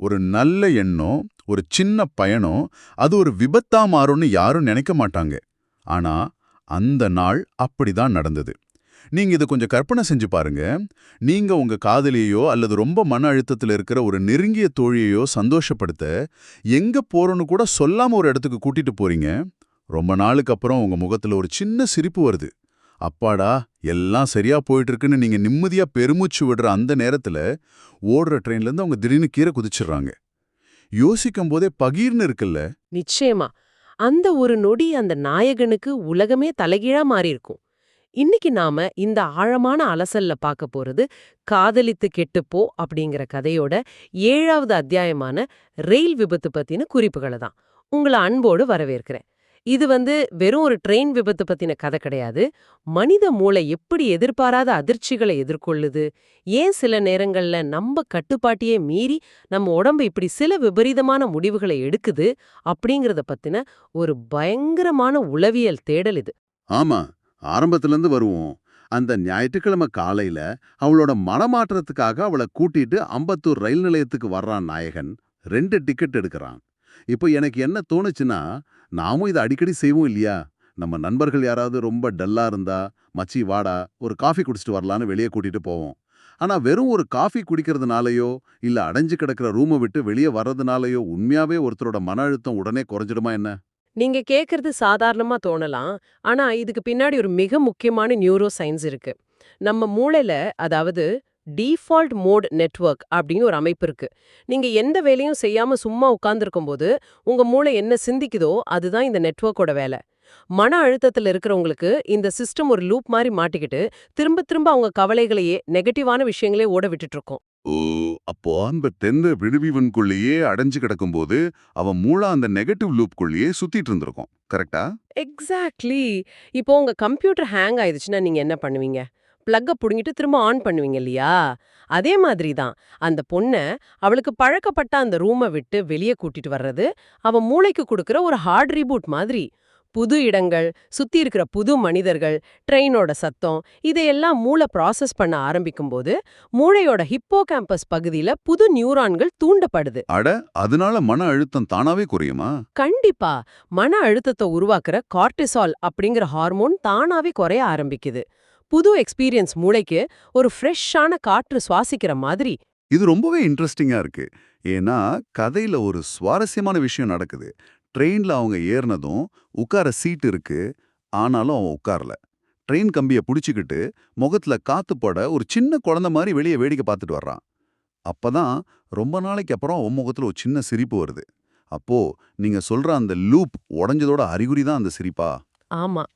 ஒரு நல்ல எண்ணம், ஒரு சின்ன பயணம், அது ஒரு விபத்தா மாறும்னு யாரும் நினைக்க மாட்டாங்க. ஆனா அந்த நாள் அப்படிதான் நடந்தது. நீங்க இத கொஞ்சம் கற்பனை செஞ்சு பாருங்க. நீங்க உங்க காதலியையோ அல்லது ரொம்ப மன அழுத்தத்துல இருக்கிற ஒரு நெருங்கிய தோழியையோ சந்தோஷப்படுத்த எங்க போறோம்னு கூட சொல்லாம ஒரு இடத்துக்கு கூட்டிட்டு போறீங்க. ரொம்ப நாளுக்கு அப்புறம் உங்க முகத்துல ஒரு சின்ன சிரிப்பு வருது. அப்பாடா, எல்லாம் சரியா போயிட்டு இருக்குன்னு நீங்க நிம்மதியா பெருமூச்சு விடுற அந்த நேரத்துல ஓடுற ட்ரெயின்ல இருந்து அவங்க திடீர்னு கீழே குதிச்சிடுறாங்க. யோசிக்கும் போதே பகீர்னு இருக்குல்ல. நிச்சயமா. அந்த ஒரு நொடி அந்த நாயகனுக்கு உலகமே தலைகீழா மாறியிருக்கும். இன்னைக்கு நாம இந்த ஆழமான அலசல்ல பார்க்க போறது காதலித்து கெட்டுப்போ அப்படிங்கிற கதையோட 7வது அத்தியாயமான ரெயில் விபத்து பத்தின குறிப்புகளை தான். உங்களை அன்போடு வரவேற்கிறேன். இது வெறும் ஒரு ட்ரெயின் விபத்து பத்தின கதை கிடையாது. மனித மூளை எப்படி எதிர்பாராத அதிர்ச்சிகளை எதிர்கொள்ளுது, ஏன் சில நேரங்கள்ல நம்ம கட்டுப்பாட்டையே மீறி நம்ம உடம்பு இப்படி சில விபரீதமான முடிவுகளை எடுக்குது அப்படிங்கறத பத்தின ஒரு பயங்கரமான உளவியல் தேடல் இது. ஆமா, ஆரம்பத்துல இருந்து வருவோம். அந்த ஞாயிற்றுக்கிழமை காலையில அவளோட மனமாற்றத்துக்காக அவளை கூட்டிட்டு அம்பத்தூர் ரயில் நிலையத்துக்கு வர்றான் நாயகன். 2 டிக்கெட் எடுக்கிறான். இப்போ எனக்கு என்ன தோணுச்சுன்னா, நாமும் இதை அடிக்கடி செய்வோம் இல்லையா? நம்ம நண்பர்கள் யாராவது ரொம்ப டல்லா இருந்தா, மச்சி வாடா ஒரு காஃபி குடிச்சிட்டு வரலான்னு வெளியே கூட்டிட்டு போவோம். ஆனா வெறும் ஒரு காஃபி குடிக்கிறதுனாலயோ இல்ல அடைஞ்சு கிடக்கிற ரூமை விட்டு வெளியே வர்றதுனாலயோ உண்மையாவே ஒருத்தரோட மன அழுத்தம் உடனே குறைஞ்சிடுமா என்ன? நீங்க கேக்குறது சாதாரணமா தோணலாம். ஆனா இதுக்கு பின்னாடி ஒரு மிக முக்கியமான நியூரோ சயின்ஸ் இருக்கு. நம்ம மூளையில அதாவது டீஃபால்ட் மோட் நெட்வொர்க் அப்படின்னு ஒரு அமைப்பு இருக்கு. நீங்க எந்த வேலையும் செய்யாம சும்மா உட்கார்ந்திருக்கும்போது உங்க மூளை என்ன சிந்திக்குதோ அதுதான் இந்த நெட்வொர்க்கோட வேலை. மன அழுத்தத்துல இருக்கிறவங்களுக்கு இந்த சிஸ்டம் ஒரு லூப் மாதிரி மாட்டிக்கிட்டு திரும்ப திரும்ப அவங்க கவலைகளையே நெகட்டிவான விஷயங்களே ஓட விட்டுட்டு இருக்கோம். ஓ, அப்போ அந்த தெந்த விடுவிவனுக்குள்ளேயே அடைஞ்சு கிடக்கும்போது அவன் மூளை அந்த நெகட்டிவ் லூப்குள்ளேயே சுத்திட்டு இருந்திருக்கும். கரெக்டா? எக்ஸாக்ட்லி. இப்போ உங்க கம்ப்யூட்டர் ஹேங் ஆயிடுச்சுன்னா நீங்க என்ன பண்ணுவீங்க? பிளக்க புடுங்கிட்டு திரும்ப ஆன் பண்ணுவீங்க இல்லையா? அதே மாதிரி தான் அந்த பொண்ண அவளுக்கு பழக்கப்பட்ட அந்த ரூமை விட்டு வெளியே கூட்டிட்டு வர்றது அவ மூளைக்கு கொடுக்கிற ஒரு ஹார்ட் ரீபூட் மாதிரி. புது இடங்கள், சுத்தி இருக்கிற புது மனிதர்கள், ட்ரெயினோட சத்தம் இதையெல்லாம் மூளை ப்ராசஸ் பண்ண ஆரம்பிக்கும்போது மூளையோட ஹிப்போ கேம்பஸ் பகுதியில புது நியூரான்கள் தூண்டப்படுது. அட, அதனால மன அழுத்தம் தானாவே குறையுமா? கண்டிப்பா. மன அழுத்தத்தை உருவாக்குற கார்டிசால் அப்படிங்கிற ஹார்மோன் தானாவே குறைய ஆரம்பிக்குது. புது எக்ஸ்பீரியன்ஸ் மூளைக்கு ஒரு ஃப்ரெஷ்ஷான காற்று சுவாசிக்கிற மாதிரி. இது ரொம்பவே இன்ட்ரெஸ்டிங்கா இருக்கு. ஏன்னா கதையில ஒரு சுவாரஸ்யமான விஷயம் நடக்குது. ட்ரெயின்ல அவங்க ஏறினதும் உட்கார சீட் இருக்கு. ஆனாலும் அவன் உட்காரல. ட்ரெயின் கம்பிய புடிச்சுக்கிட்டு முகத்துல காத்து பட ஒரு சின்ன குழந்தை மாதிரி வெளியே வேடிக்கை பார்த்துட்டு வர்றான். அப்பதான் ரொம்ப நாளைக்கு அப்புறம் அவன் முகத்துல ஒரு சின்ன சிரிப்பு வருது. அப்போ நீங்க சொல்ற அந்த லூப் உடைஞ்சதோட அறிகுறி தான் அந்த சிரிப்பா? ஆமா.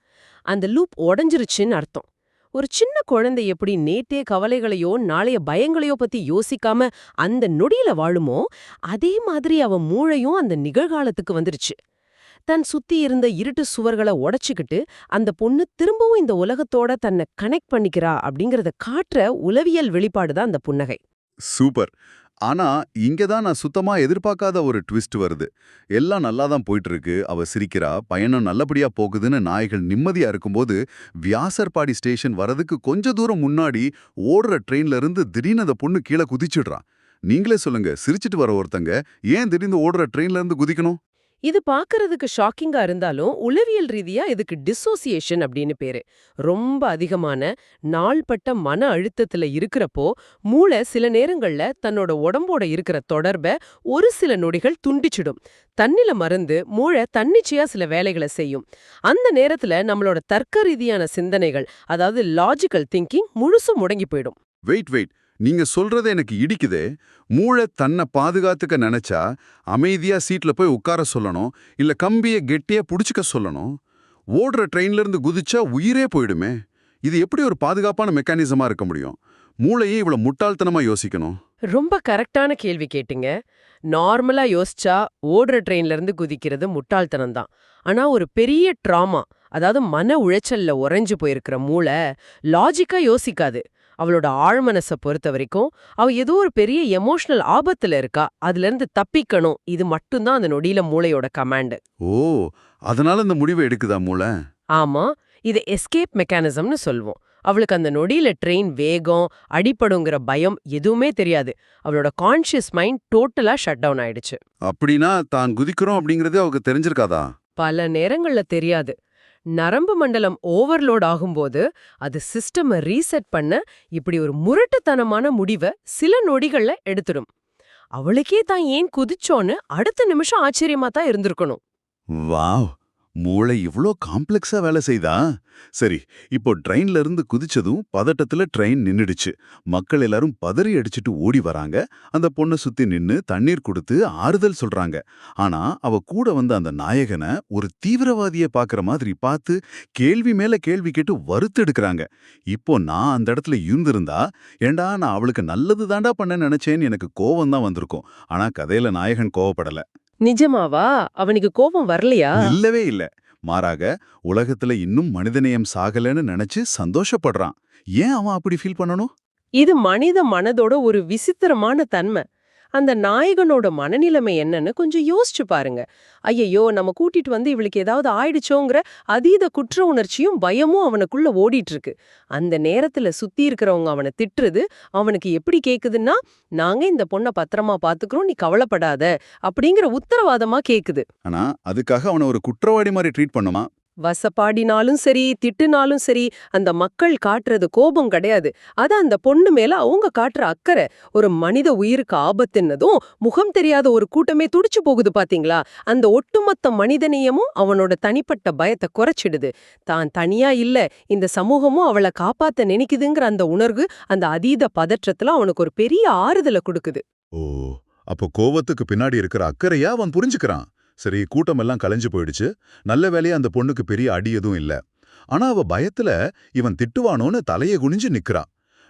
அந்த லூப் உடைஞ்சிருச்சுன்னு அர்த்தம். ஒரு சின்ன குழந்தை எப்படி நேத்தே கவலைகளையோ நாளைய பயங்களையோ பத்தி யோசிக்காம அந்த நொடியில வாழுமோ அதே மாதிரி அவ மூளையும் அந்த நிகழ்காலத்துக்கு வந்துருச்சு. தன் சுத்தி இருந்த இருட்டு சுவர்களை உடைச்சுக்கிட்டு அந்த பொண்ணு திரும்பவும் இந்த உலகத்தோட தன்னை கனெக்ட் பண்ணிக்கிறா அப்படிங்கறத காட்டுற உளவியல் வெளிப்பாடுதான் அந்த புன்னகை. சூப்பர். ஆனா இங்க தான் நான் சுத்தமா எதிர்பார்க்காத ஒரு ட்விஸ்ட் வருது. எல்லாம் நல்லா தான் போயிட்டு இருக்கு. அவ சிரிக்கிறா, பயணம் நல்லபடியா போகுதுன்னு நாய்கள் நிம்மதியா இருக்கும்போது, வியாசர்பாடி ஸ்டேஷன் வரதுக்கு கொஞ்ச தூரம் முன்னாடி ஓடுற ட்ரெயின்ல இருந்து திடீர்னு அந்த பொண்ணு கீழே குதிச்சிடுறான். நீங்களே சொல்லுங்க, சிரிச்சிட்டு வர ஒருத்தங்க ஏன் திடீர்னு ஓடுற ட்ரெயின்ல இருந்து குதிக்கணும்? இது பார்க்கறதுக்கு ஷாக்கிங்கா இருந்தாலும் உளவியல் ரீதியா இதுக்கு டிசோசியேஷன் அப்படின்னு பேரு. ரொம்ப அதிகமான நாள்பட்ட மன அழுத்தத்துல இருக்கிறப்போ மூளை சில நேரங்கள்ல தன்னோட உடம்போட இருக்கிற தொடர்பை ஒரு சில நொடிகள் துண்டிச்சிடும். தன்னில மறந்து மூளை தன்னிச்சையா சில வேலைகளை செய்யும். அந்த நேரத்துல நம்மளோட தர்க்க ரீதியான சிந்தனைகள், அதாவது லாஜிக்கல் திங்கிங் முழுசும் முடங்கி போயிடும். வெயிட் வெயிட், நீங்க சொல்றத எனக்கு இடிக்குதே. மூளை தன்னை பாதுகாத்துக்க நினைச்சா அமைதியா சீட்ல போய் உட்கார சொல்லணும், இல்ல கம்பிய கெட்டியா புடிச்சுக்க சொல்லணும். ஓடுற ட்ரெயின்ல இருந்து குதிச்சா உயிரே போயிடுமே. இது எப்படி ஒரு பாதுகாப்பான மெக்கானிசமா இருக்க முடியும்? மூளையே இவ்வளவு முட்டாள்தனமா யோசிக்கணும். ரொம்ப கரெக்டான கேள்வி கேட்டீங்க. நார்மலா யோசிச்சா ஓடுற ட்ரெயின்ல இருந்து குதிக்கிறது முட்டாள்தனம் தான். ஆனா ஒரு பெரிய ட்ராமா, அதாவது மன உளைச்சல்ல உறைஞ்சு போயிருக்கிற மூளை லாஜிக்கா யோசிக்காது. அவளோட ஆழ்மனச பொறுத்த வரைக்கும் அவ ஏதோ ஒரு பெரிய எமோஷனல் ஆபத்துல இருக்கா, அதுல இருந்து தப்பிக்கணும், இது மட்டும்தான் அந்த நொடியில மூளையோட கமாண்ட். ஓ, அதனால இந்த முடிவை எடுக்குதா மூளை? ஆமா, இது எஸ்கேப் மெக்கானிசம்னு சொல்வோம். அவளுக்கு அந்த நொடியில ட்ரெயின் வேகம், அடிபடுங்கிற பயம் எதுவுமே தெரியாது. அவளோட கான்ஷியஸ் மைண்ட் டோட்டலா ஷட் டவுன் ஆயிடுச்சு. அப்படின்னா தான் குதிக்கிறோம் அப்படிங்கறதே அவருக்கு தெரிஞ்சிருக்காதா? பல நேரங்கள்ல தெரியாது. நரம்பு மண்டலம் ஓவர்லோட் ஆகும்போது அது சிஸ்டமை ரீசெட் பண்ண இப்படி ஒரு முரட்டுத்தனமான முடிவை சில நொடிகள்ல எடுத்துடும். அவளுக்கே தான் ஏன் குதிச்சோன்னு அடுத்த நிமிஷம் ஆச்சரியமா தான் இருந்திருக்கணும். வாவ், மூளை இவ்ளோ காம்ப்ளெக்ஸா வேலை செய்தா? சரி, இப்போ ட்ரெயின்ல இருந்து குதிச்சதும் பதட்டத்துல ட்ரெயின் நின்னுடுச்சு. மக்கள் எல்லாரும் பதறி அடிச்சிட்டு ஓடி வராங்க. அந்த பொண்ணை சுத்தி நின்னு தண்ணீர் கொடுத்து ஆறுதல் சொல்றாங்க. ஆனா அவ கூட வந்த அந்த நாயகனை ஒரு தீவிரவாதியை பார்க்கற மாதிரி பார்த்து கேள்வி மேல கேள்வி கேட்டு வறுத்தெடுக்கறாங்க. இப்போ நான் அந்த இடத்துல இருந்திருந்தா, ஏண்டா நான் அவளுக்கு நல்லது தாண்டா பண்ண நினைச்சேன்னு எனக்கு கோவம் தான் வந்திருக்கும். ஆனா கதையில நாயகன் கோவப்படல. நிஜமாவா? அவனுக்கு கோபம் வரலையா? இல்லவே இல்ல. மாறாக உலகத்துல இன்னும் மனிதநேயம் சாகலன்னு நினைச்சு சந்தோஷப்படுறான். ஏன் அவன் அப்படி ஃபீல் பண்ணணும்? இது மனித மனதோட ஒரு விசித்திரமான தன்மை. அந்த நாயகனோட மனநிலைமை என்னன்னு கொஞ்சம் யோசிச்சு பாருங்க. ஐயையோ, நம்ம கூட்டிட்டு வந்து இவளுக்கு ஏதாவது ஆயிடுச்சோங்கிற அதீத குற்ற உணர்ச்சியும் பயமும் அவனுக்குள்ள ஓடிட்டு இருக்கு. அந்த நேரத்துல சுத்தி இருக்கிறவங்க அவனை திட்டுறது அவனுக்கு எப்படி கேக்குதுன்னா, நாங்க இந்த பொண்ணை பத்திரமா பாத்துக்கிறோம், நீ கவலைப்படாத அப்படிங்கிற உத்தரவாதமா கேக்குது. ஆனா அதுக்காக அவனை ஒரு குற்றவாளி மாதிரி ட்ரீட் பண்ணுமா? வசப்பாடினாலும் சரி, திட்டுனாலும் சரி, அந்த மக்கள் காட்டுறது கோபம் கிடையாது. அது அந்த பொண்ணு மேல அவங்க காட்டுற அக்கறை. ஒரு மனித உயிருக்கு ஆபத்துன்னதும் முகம் தெரியாத ஒரு கூட்டமே துடிச்சு போகுது பாத்தீங்களா? அந்த ஒட்டுமொத்த மனிதநேயமும் அவனோட தனிப்பட்ட பயத்தை குறைச்சிடுது. தான் தனியா இல்ல, இந்த சமூகமும் அவளை காப்பாத்த நினைக்குதுங்கிற அந்த உணர்வு அந்த அதீத பதற்றத்துல அவனுக்கு ஒரு பெரிய ஆறுதலை கொடுக்குது. ஓ, அப்போ கோவத்துக்கு பின்னாடி இருக்கிற அக்கறையா அவன் புரிஞ்சுக்கிறான். சரி, கூட்டமெல்லாம் கலைஞ்சு போயிடுச்சு. நல்ல வேளையா அந்த பொண்ணுக்கு பெரிய அடி எதுவும் இல்ல. ஆனா அவ பயத்துல இவன் திட்டுவானோன்னு தலையை குனிஞ்சு நிக்கிறா.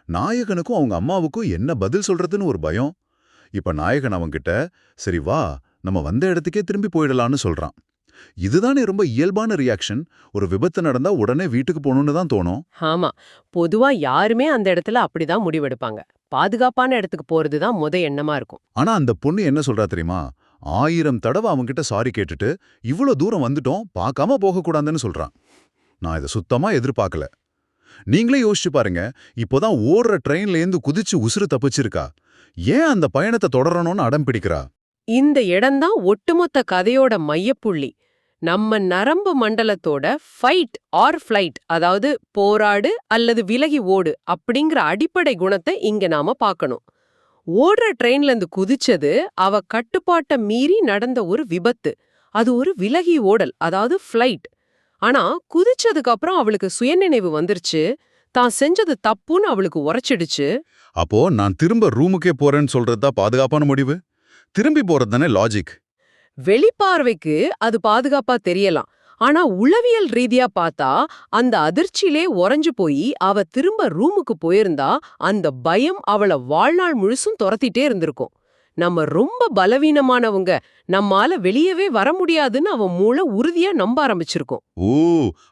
நாயகனுக்கும் அவங்க அம்மாவுக்கும் என்ன பதில் சொல்றதுன்னு ஒரு பயம். இப்ப நாயகன் அவன்கிட்ட, சரி வா, நம்ம வந்த இடத்துக்கே திரும்பி போயிடலான்னு சொல்றான். இதுதானே ரொம்ப இயல்பான ரியாக்ஷன். ஒரு விபத்து நடந்தா உடனே வீட்டுக்கு போகணும்னு தான் தோணும். ஆமா, பொதுவா யாருமே அந்த இடத்துல அப்படிதான் முடிவெடுப்பாங்க. பாதுகாப்பான இடத்துக்கு போறதுதான் முத எண்ணமா இருக்கும். ஆனா அந்த பொண்ணு என்ன சொல்றா தெரியுமா? 1000 தடவை அவன்கிட்ட சாரி கேட்டுட்டு இவ்ளோ தூரம் வந்துட்டோம், பார்க்காம போகக்கூடாதுன்னு சொல்றான். நான் இதை சுத்தமா எதிர்பார்க்கல. நீங்களே யோசிச்சு பாருங்க. இப்போதான் ஓடுற ட்ரெயின்லேருந்து குதிச்சு உசுறு தப்பிச்சிருக்கா. ஏன் அந்த பயணத்தை தொடரணும்னு அடம் பிடிக்கிறா? இந்த இடம்தான் ஒட்டுமொத்த கதையோட மையப்புள்ளி. நம்ம நரம்பு மண்டலத்தோட ஃபைட் ஆர் ஃப்ளைட், அதாவது போராடு அல்லது விலகி ஓடு அப்படிங்கிற அடிப்படை குணத்தை இங்க நாம பார்க்கணும். ஓடுற ட்ரெயின்ல இருந்து குதிச்சது அவ கட்டுப்பாட்ட மீறி நடந்த ஒரு விபத்து. அது ஒரு விலகி ஓடல், அதாவது ஃப்ளைட். ஆனா குதிச்சதுக்கு அப்புறம் அவளுக்கு சுயநினைவு வந்துருச்சு. தான் செஞ்சது தப்புன்னு அவளுக்கு உரைச்சிடுச்சு. அப்போ நான் திரும்ப ரூமுக்கே போறேன்னு சொல்றதுதான் பாதுகாப்பான முடிவு? திரும்பி போறது தானே லாஜிக். வெளிப்பார்வைக்கு அது பாதுகாப்பா தெரியலாம். ஆனா உளவியல் ரீதியா பார்த்தா அந்த அதிர்ச்சியிலே உறைஞ்சு போய் அவ திரும்ப ரூமுக்கு போயிருந்தா அந்த பயம் அவளை வாழ்நாள் முழுசும் துரத்திட்டே இருந்திருக்கும். நம்ம ரொம்ப பலவீனமானவங்க, நம்மால வெளியவே வர முடியாதுன்னு அவ மூளை உறுதியா நம்ப ஆரம்பிச்சிருக்கும். ஓ,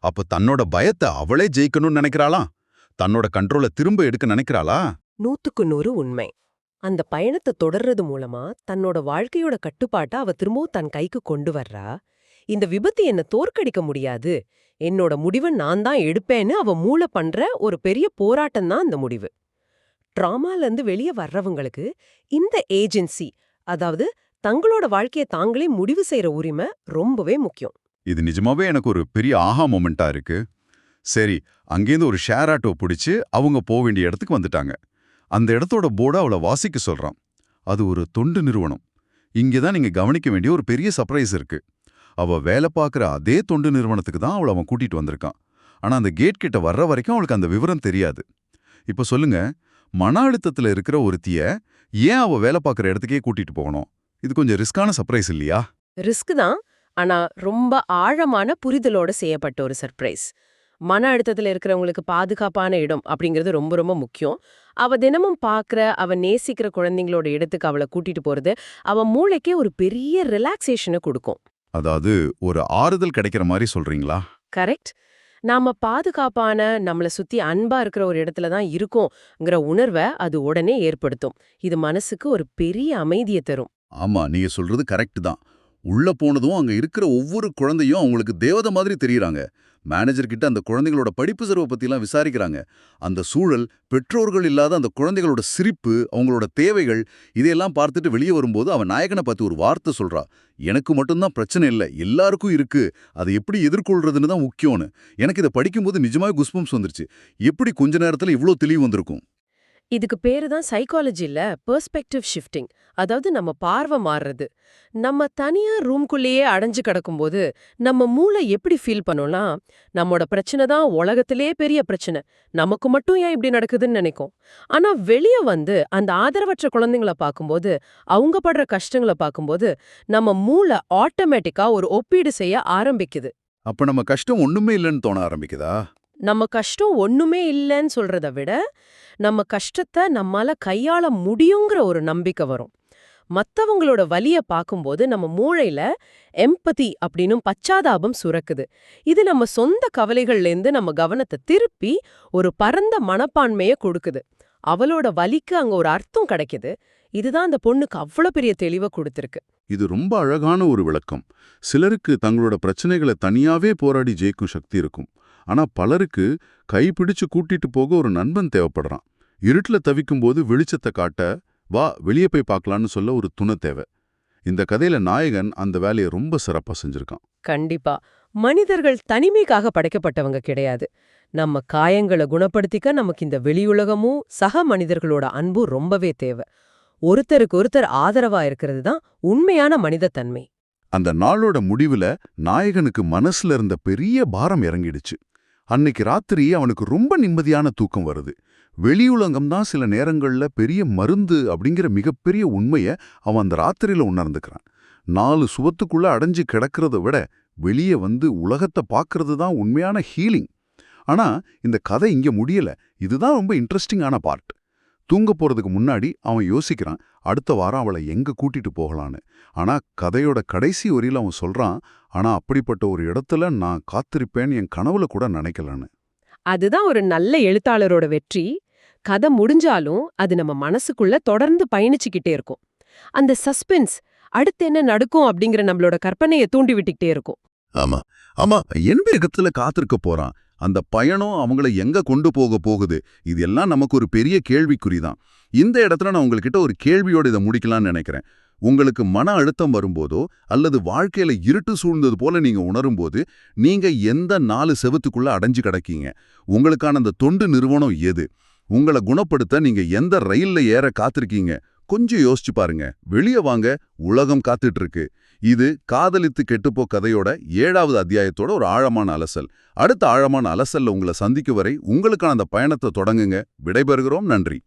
அப்ப தன்னோட பயத்தை அவளே ஜெயிக்கணும்னு நினைக்கிறாளாம். தன்னோட கண்ட்ரோலை திரும்ப எடுக்க நினைக்கிறாளா? 100% உண்மை. அந்த பயணத்தை தொடர்றது மூலமா தன்னோட வாழ்க்கையோட கட்டுப்பாட்டை அவ திரும்பவும் தன் கைக்கு கொண்டு வர்றா. இந்த விபத்து என்ன தோற்கடிக்க முடியாது, என்னோட முடிவை நான் தான் எடுப்பேன்னு அவ மூளை பண்ற ஒரு பெரிய போராட்டம் தான் அந்த முடிவு. ட்ராமால இருந்து வெளியே வர்றவங்களுக்கு இந்த ஏஜென்சி, அதாவது தங்களோட வாழ்க்கையை தாங்களே முடிவு செய்யற உரிமை ரொம்பவே முக்கியம். இது நிஜமாவே எனக்கு ஒரு பெரிய ஆஹா மொமெண்டா இருக்கு. சரி, அங்கேருந்து ஒரு ஷேர் ஆட்டோ பிடிச்சு அவங்க போக வேண்டிய இடத்துக்கு வந்துட்டாங்க. அந்த இடத்தோட போர்டை அவளை வாசிக்க சொல்றான். அது ஒரு தொண்டு நிறுவனம். இங்கதான் நீங்க கவனிக்க வேண்டிய ஒரு பெரிய சர்ப்ரைஸ் இருக்கு. அவ வேலை பார்க்குற அதே தொண்டு நிறுவனத்துக்கு தான் அவளை அவன் கூட்டிட்டு வந்திருக்கான். ஆனா அந்த கேட் கிட்ட வர்ற வரைக்கும் அவளுக்கு அந்த விவரம் தெரியாது. இப்ப சொல்லுங்க, மன அழுத்தத்துல இருக்கிற ஒருத்திய ஏன் அவ வேலை பார்க்குற இடத்துக்கே கூட்டிட்டு போகணும்? இது கொஞ்சம் ரிஸ்கான சர்ப்ரைஸ் இல்லையா? ரிஸ்க் தான், ஆனா ரொம்ப ஆழமான புரிதலோட செய்யப்பட்ட ஒரு சர்ப்ரைஸ். மன அழுத்தத்துல இருக்கிறவங்களுக்கு பாதுகாப்பான இடம் அப்படிங்கிறது ரொம்ப ரொம்ப முக்கியம். அவ தினமும் பார்க்குற, அவ நேசிக்கிற குழந்தைங்களோட இடத்துக்கு அவளை கூட்டிட்டு போறது அவ மூளைக்கே ஒரு பெரிய ரிலாக்ஸேஷனை கொடுக்கும். அதாவது ஒரு ஆறுதல் கிடைக்கிற மாதிரி சொல்றீங்களா? கரெக்ட். நாம பாதுகாப்பான, நம்மள சுத்தி அன்பா இருக்கிற ஒரு இடத்துல தான் இருக்கோங்கிற உணர்வை அது உடனே ஏற்படுத்தும். இது மனசுக்கு ஒரு பெரிய அமைதியை தரும். ஆமா, நீங்க சொல்றது கரெக்ட் தான். உள்ள போனதும் அங்க இருக்கிற ஒவ்வொரு குழந்தையும் அவங்களுக்கு தேவதை மாதிரி தெரியறாங்க. மேனேஜர் கிட்ட அந்த குழந்தைகளோட படிப்பு செலவை பத்திலாம் விசாரிக்கிறாங்க. அந்த சூழல், பெற்றோர்கள் இல்லாத அந்த குழந்தைகளோட சிரிப்பு, அவங்களோட தேவைகள், இதையெல்லாம் பார்த்துட்டு வெளியே வரும்போது அவன் நாயகனை பார்த்து ஒரு வார்த்தை சொல்றா. எனக்கு மட்டும்தான் பிரச்சனை இல்ல, எல்லாருக்கும் இருக்கு. அதை எப்படி எதிர்கொள்றதுன்னு தான் முக்கியம்னு. எனக்கு இதை படிக்கும்போது நிஜமாவே குஸ்பம்ஸ் வந்துருச்சு. எப்படி கொஞ்ச நேரத்துல இவ்ளோ தெளிவு வந்திருக்கும்? இதுக்கு பேரு தான் சைக்காலஜில பெர்ஸ்பெக்டிவ் ஷிஃப்டிங். அதாவது நம்ம பார்வை மாறுறது. நம்ம தனியா ரூம்குள்ளேயே அடைஞ்சு கிடக்கும்போது நம்ம மூளை எப்படி ஃபீல் பண்ணும்னா, நம்மோட பிரச்சனை தான் உலகத்திலே பெரிய பிரச்சனை, நமக்கு மட்டும் ஏன் இப்படி நடக்குதுன்னு நினைக்கும். ஆனா வெளிய வந்து அந்த ஆதரவற்ற குழந்தைங்கள பார்க்கும்போது, அவங்க படுற கஷ்டங்களை பார்க்கும்போது நம்ம மூளை ஆட்டோமேட்டிக்கா ஒரு ஒப்பீடு செய்ய ஆரம்பிக்குது. அப்ப நம்ம கஷ்டம் ஒண்ணுமே இல்லைன்னு தோண ஆரம்பிக்குதா? நம்ம கஷ்டம் ஒண்ணுமே இல்லைன்னு சொல்றத விட, நம்ம கஷ்டத்தை நம்மால கையாள முடியுங்கிற ஒரு நம்பிக்கை வரும். மத்தவங்களோட வலிய பார்க்கும்போது நம்ம மூளையில எம்பதி அப்படின்னும் பச்சாதாபம் சுரக்குது. இது நம்ம சொந்த கவலைகள்லேருந்து நம்ம கவனத்தை திருப்பி ஒரு பரந்த மனப்பான்மையை கொடுக்குது. அவளோட வலிக்கு அங்க ஒரு அர்த்தம் கிடைக்குது. இதுதான் அந்த பொண்ணுக்கு அவ்வளோ பெரிய தெளிவை கொடுத்திருக்கு. இது ரொம்ப அழகான ஒரு விளக்கம். சிலருக்கு தங்களோட பிரச்சனைகளை தனியாவே போராடி ஜெயிக்கும் சக்தி இருக்கும். ஆனா பலருக்கு கைப்பிடிச்சு கூட்டிட்டு போக ஒரு நண்பன் தேவைப்படுறான். இருட்டுல தவிக்கும்போது வெளிச்சத்தை காட்ட, வா வெளியே போய் பார்க்கலான்னு சொல்ல ஒரு துணை தேவை. இந்த கதையில நாயகன் அந்த வேலையை ரொம்ப சிறப்பா செஞ்சிருக்கான். கண்டிப்பா. மனிதர்கள் தனிமைக்காக படைக்கப்பட்டவங்க கிடையாது. நம்ம காயங்களை குணப்படுத்திக்க நமக்கு இந்த வெளியுலகமும் சக மனிதர்களோட அன்பும் ரொம்பவே தேவை. ஒருத்தருக்கு ஒருத்தர் ஆதரவா இருக்கிறது தான் உண்மையான மனிதத்தன்மை. அந்த நாளோட முடிவுல நாயகனுக்கு மனசுல இருந்த பெரிய பாரம் இறங்கிடுச்சு. அன்னைக்கு ராத்திரி அவனுக்கு ரொம்ப நிம்மதியான தூக்கம் வருது. வெளியுலகம் தான் சில நேரங்கள்ல பெரிய மருந்து அப்படிங்கிற மிகப்பெரிய உண்மைய அவன் அந்த ராத்திரியில உணர்ந்துக்கிறான். 4 சுவத்துக்குள்ள அடைஞ்சு கிடக்கிறத விட வெளியே வந்து உலகத்தை பார்க்கறது தான் உண்மையான ஹீலிங். ஆனா இந்த கதை இங்க முடியல. இதுதான் ரொம்ப இன்ட்ரெஸ்டிங்கான பார்ட். தூங்க போறதுக்கு முன்னாடி அவன் யோசிக்கிறான், அடுத்த வாரம் அவளை எங்க கூட்டிட்டு போகலான்னு. ஆனா கதையோட கடைசி வரியில அவன் சொல்றான், ஆனா அப்படிப்பட்ட ஒரு இடத்துல நான் காத்திருப்பேன்னு என் கனவுல கூட நினைக்கலன்னு. அதுதான் ஒரு நல்ல எழுத்தாளரோட வெற்றி. கதை முடிஞ்சாலும் அது நம்ம மனசுக்குள்ள தொடர்ந்து பயணிச்சுக்கிட்டே இருக்கும். அந்த சஸ்பென்ஸ், அடுத்து என்ன நடக்கும் அப்படிங்கிற நம்மளோட கற்பனையை தூண்டி விட்டுக்கிட்டே இருக்கும். ஆமா ஆமா, என் வேகத்துல காத்திருக்க போறான். அந்த பயணம் அவங்கள எங்க கொண்டு போக போகுது, இது எல்லாம் நமக்கு ஒரு பெரிய கேள்விக்குறிதான். இந்த இடத்துல நான் உங்ககிட்ட ஒரு கேள்வியோட இதை முடிக்கலாம்னு நினைக்கிறேன். உங்களுக்கு மன அழுத்தம் வரும்போதோ அல்லது வாழ்க்கையில இருட்டு சூழ்ந்தது போல நீங்க உணரும்போது நீங்க எந்த 4 செவுத்துக்குள்ள அடைஞ்சு கிடக்கீங்க? உங்களுக்கான அந்த தொண்டு நிறுவனம் எது? உங்களை குணப்படுத்த நீங்க எந்த ரயில்ல ஏற காத்திருக்கீங்க? கொஞ்சம் யோசிச்சு பாருங்க. வெளியே வாங்க, உலகம் காத்துட்டு இருக்கு. இது காதலித்து கெட்டுப்போ கதையோட 7வது அத்தியாயத்தோட ஒரு ஆழமான அலசல். அடுத்த ஆழமான அலசல்ல உங்களை சந்திக்கும் வரை உங்களுக்கான அந்த பயணத்தை தொடங்குங்க. விடைபெறுகிறோம். நன்றி.